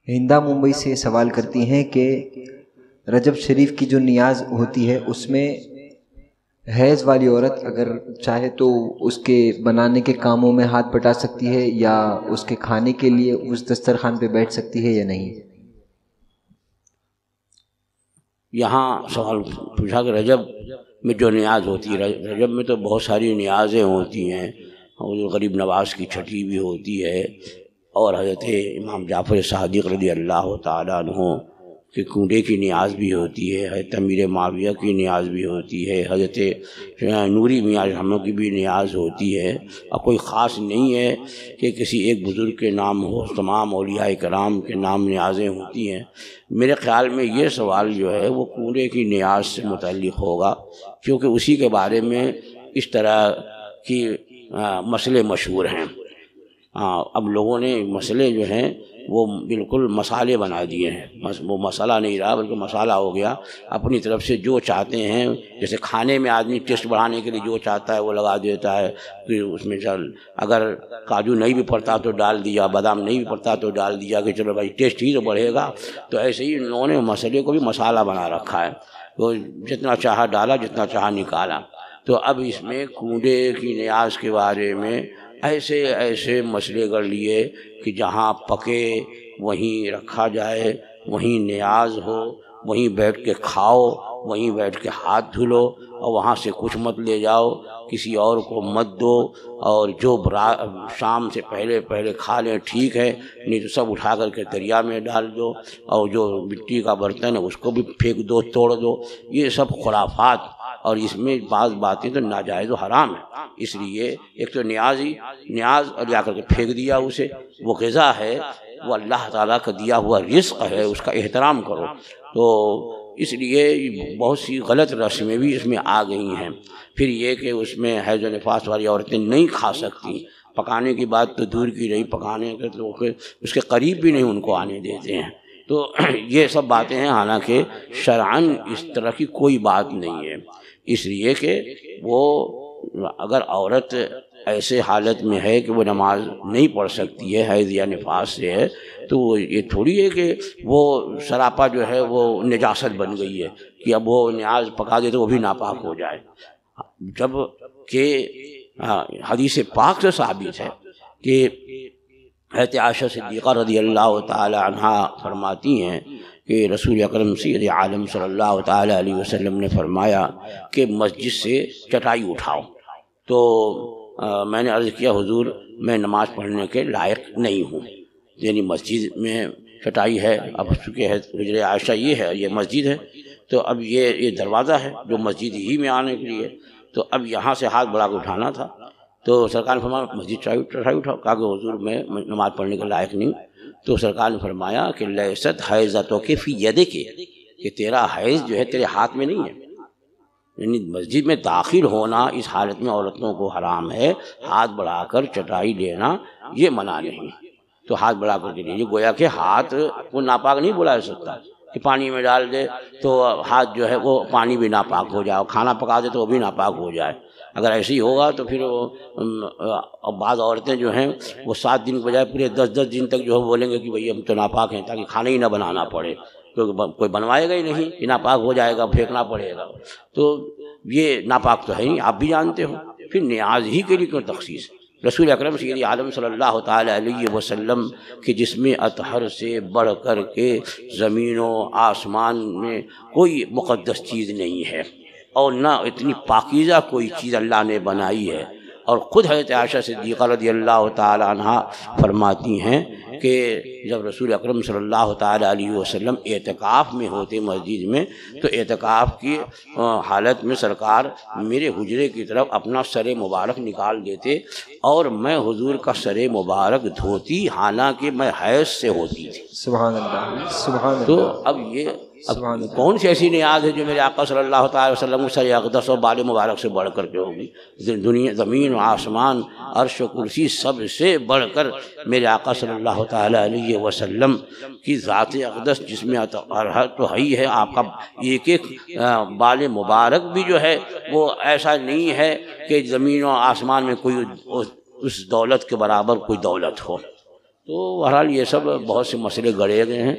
ہندا ممبئی سے سوال کرتی ہیں کہ رجب شریف کی جو نیاز ہوتی ہے اس میں حیض والی عورت اگر چاہے تو اس کے بنانے کے کاموں میں ہاتھ بٹا سکتی ہے یا اس کے کھانے کے لیے اس دسترخوان پہ بیٹھ سکتی ہے یا نہیں؟ یہاں سوال پوچھا کہ رجب میں جو نیاز ہوتی ہے، رجب میں تو بہت ساری نیازیں ہوتی ہیں، حضور غریب نواز کی چھٹی بھی ہوتی ہے، اور حضرت امام جعفر صادق رضی اللہ تعالیٰ عنہ کہ کنڈے کی نیاز بھی ہوتی ہے، حضرت امیر معاویہ کی نیاز بھی ہوتی ہے، حضرت نوری میاں رحمہ کی بھی نیاز ہوتی ہے، اور کوئی خاص نہیں ہے کہ کسی ایک بزرگ کے نام ہو، تمام اولیاء کرام کے نام نیازیں ہوتی ہیں۔ میرے خیال میں یہ سوال جو ہے وہ کنڈے کی نیاز سے متعلق ہوگا، کیونکہ اسی کے بارے میں اس طرح کی مسئلے مشہور ہیں۔ اب لوگوں نے مسئلے جو ہیں وہ بالکل مسالے بنا دیے ہیں، وہ مسئلہ نہیں رہا بلکہ مسالہ ہو گیا۔ اپنی طرف سے جو چاہتے ہیں، جیسے کھانے میں آدمی ٹیسٹ بڑھانے کے لیے جو چاہتا ہے وہ لگا دیتا ہے، پھر اس میں اگر کاجو نہیں بھی پڑتا تو ڈال دیا، بادام نہیں بھی پڑتا تو ڈال دیا کہ چلو بھائی ٹیسٹ ہی تو بڑھے گا۔ تو ایسے ہی ان لوگوں نے مسئلے کو بھی مسالہ بنا رکھا ہے، تو جتنا چاہا ڈالا، جتنا چاہا نکالا۔ تو اب اس میں کنڈے کی نیاز کے بارے میں ایسے مسئلے کر لیے کہ جہاں پکے وہیں رکھا جائے، وہیں نیاز ہو، وہیں بیٹھ کے کھاؤ، وہیں بیٹھ کے ہاتھ دھلو، اور وہاں سے کچھ مت لے جاؤ، کسی اور کو مت دو، اور جو شام سے پہلے کھا لیں ٹھیک ہے، نہیں تو سب اٹھا کر کے دریا میں ڈال دو، اور جو مٹی کا برتن ہے اس کو بھی پھینک دو، توڑ دو۔ یہ سب خرافات، اور اس میں بعض باتیں تو ناجائز و حرام ہیں۔ اس لیے ایک تو نیاز اور جا کر کے پھینک دیا اسے، وہ غذا ہے، وہ اللہ تعالیٰ کا دیا ہوا رزق ہے، اس کا احترام کرو۔ تو اس لیے بہت سی غلط رسمیں بھی اس میں آ گئی ہیں۔ پھر یہ کہ اس میں حیض و نفاس والی عورتیں نہیں کھا سکتی، پکانے کی بات تو دور کی رہی، پکانے کے لوگ اس کے قریب بھی نہیں ان کو آنے دیتے ہیں۔ تو یہ سب باتیں ہیں، حالانکہ شرعاً اس طرح کی کوئی بات نہیں ہے۔ اس لیے کہ وہ اگر عورت ایسے حالت میں ہے کہ وہ نماز نہیں پڑھ سکتی ہے، حیض یا نفاس سے ہے، تو یہ تھوڑی ہے کہ وہ سراپا جو ہے وہ نجاست بن گئی ہے کہ اب وہ نیاز پکا دے تو وہ بھی ناپاک ہو جائے۔ جب کہ حدیث پاک سے ثابت ہے کہ حضرت عائشہ صدیقہ رضی اللہ تعالی عنہا فرماتی ہیں کہ رسول اکرم سید عالم صلی اللہ تعالی علیہ وسلم نے فرمایا کہ مسجد سے چٹائی اٹھاؤ۔ تو میں نے عرض کیا حضور میں نماز پڑھنے کے لائق نہیں ہوں، یعنی مسجد میں چٹائی ہے، اب چونکہ حجر عائشہ یہ ہے، یہ مسجد ہے، تو اب یہ دروازہ ہے جو مسجد ہی میں آنے کے لیے، تو اب یہاں سے ہاتھ بڑھا کے اٹھانا تھا۔ تو سرکار نے فرمایا مسجد چٹائی اٹھاؤ، کہا کہ حضور میں نماز پڑھنے کے لائق نہیں۔ تو سرکار نے فرمایا کہ لیست حیضتک فی یدک، کہ تیرا حیض جو ہے تیرے ہاتھ میں نہیں ہے، یعنی مسجد میں داخل ہونا اس حالت میں عورتوں کو حرام ہے، ہاتھ بڑھا کر چٹائی لینا یہ منع نہیں۔ تو ہاتھ بڑھا کر کے لیجیے، گویا کہ ہاتھ وہ ناپاک نہیں بلا سکتا کہ پانی میں ڈال دے تو ہاتھ جو ہے وہ پانی بھی ناپاک ہو جائے، اور کھانا پکا دے تو وہ بھی ناپاک ہو جائے۔ اگر ایسے ہی ہوگا تو پھر بعض عورتیں جو ہیں وہ 7 دن کے بجائے پورے 10 دن تک جو ہے بولیں گے کہ بھئی ہم تو ناپاک ہیں، تاکہ کھانا ہی نہ بنانا پڑے، کیونکہ کوئی بنوائے گا ہی نہیں کہ ناپاک ہو جائے گا، پھینکنا پڑے گا۔ تو یہ ناپاک تو ہے نہیں، آپ بھی جانتے ہو، پھر نیاز ہی کے لیے کیوں تخصیص؟ رسول اکرم سید عالم صلی اللہ تعالی علیہ وسلم کے جسم اطہر سے بڑھ کر کے زمین و آسمان میں کوئی مقدس چیز نہیں ہے، اور نہ اتنی پاکیزہ کوئی چیز اللہ نے بنائی ہے۔ اور خود حضرت عائشہ صدیقہ رضی اللہ تعالی عنہا فرماتی ہیں کہ جب رسول اکرم صلی اللہ تعالی علیہ وسلم اعتکاف میں ہوتے مسجد میں، تو اعتکاف کی حالت میں سرکار میرے حجرے کی طرف اپنا سر مبارک نکال دیتے، اور میں حضور کا سر مبارک دھوتی، حالانکہ میں حیض سے ہوتی تھی۔ سبحان اللہ، سبحان اللہ۔ تو اب یہ کون سی ایسی نیاز ہے جو میرے آقا صلی اللہ تعالی وسلم کو سر اقدس اور بال مبارک سے بڑھ کر کے ہوگی؟ دنیا، زمین و آسمان، عرش و کرسی سب سے بڑھ کر میرے آقا صلی اللہ تعالی علیہ وسلم کی ذات اقدس جس میں تو ہی ہے، آپ کا ایک ایک بال مبارک بھی جو ہے وہ ایسا نہیں ہے کہ زمین و آسمان میں کوئی اس دولت کے برابر کوئی دولت ہو۔ تو بہرحال یہ سب بہت سے مسئلے گڑے گئے ہیں.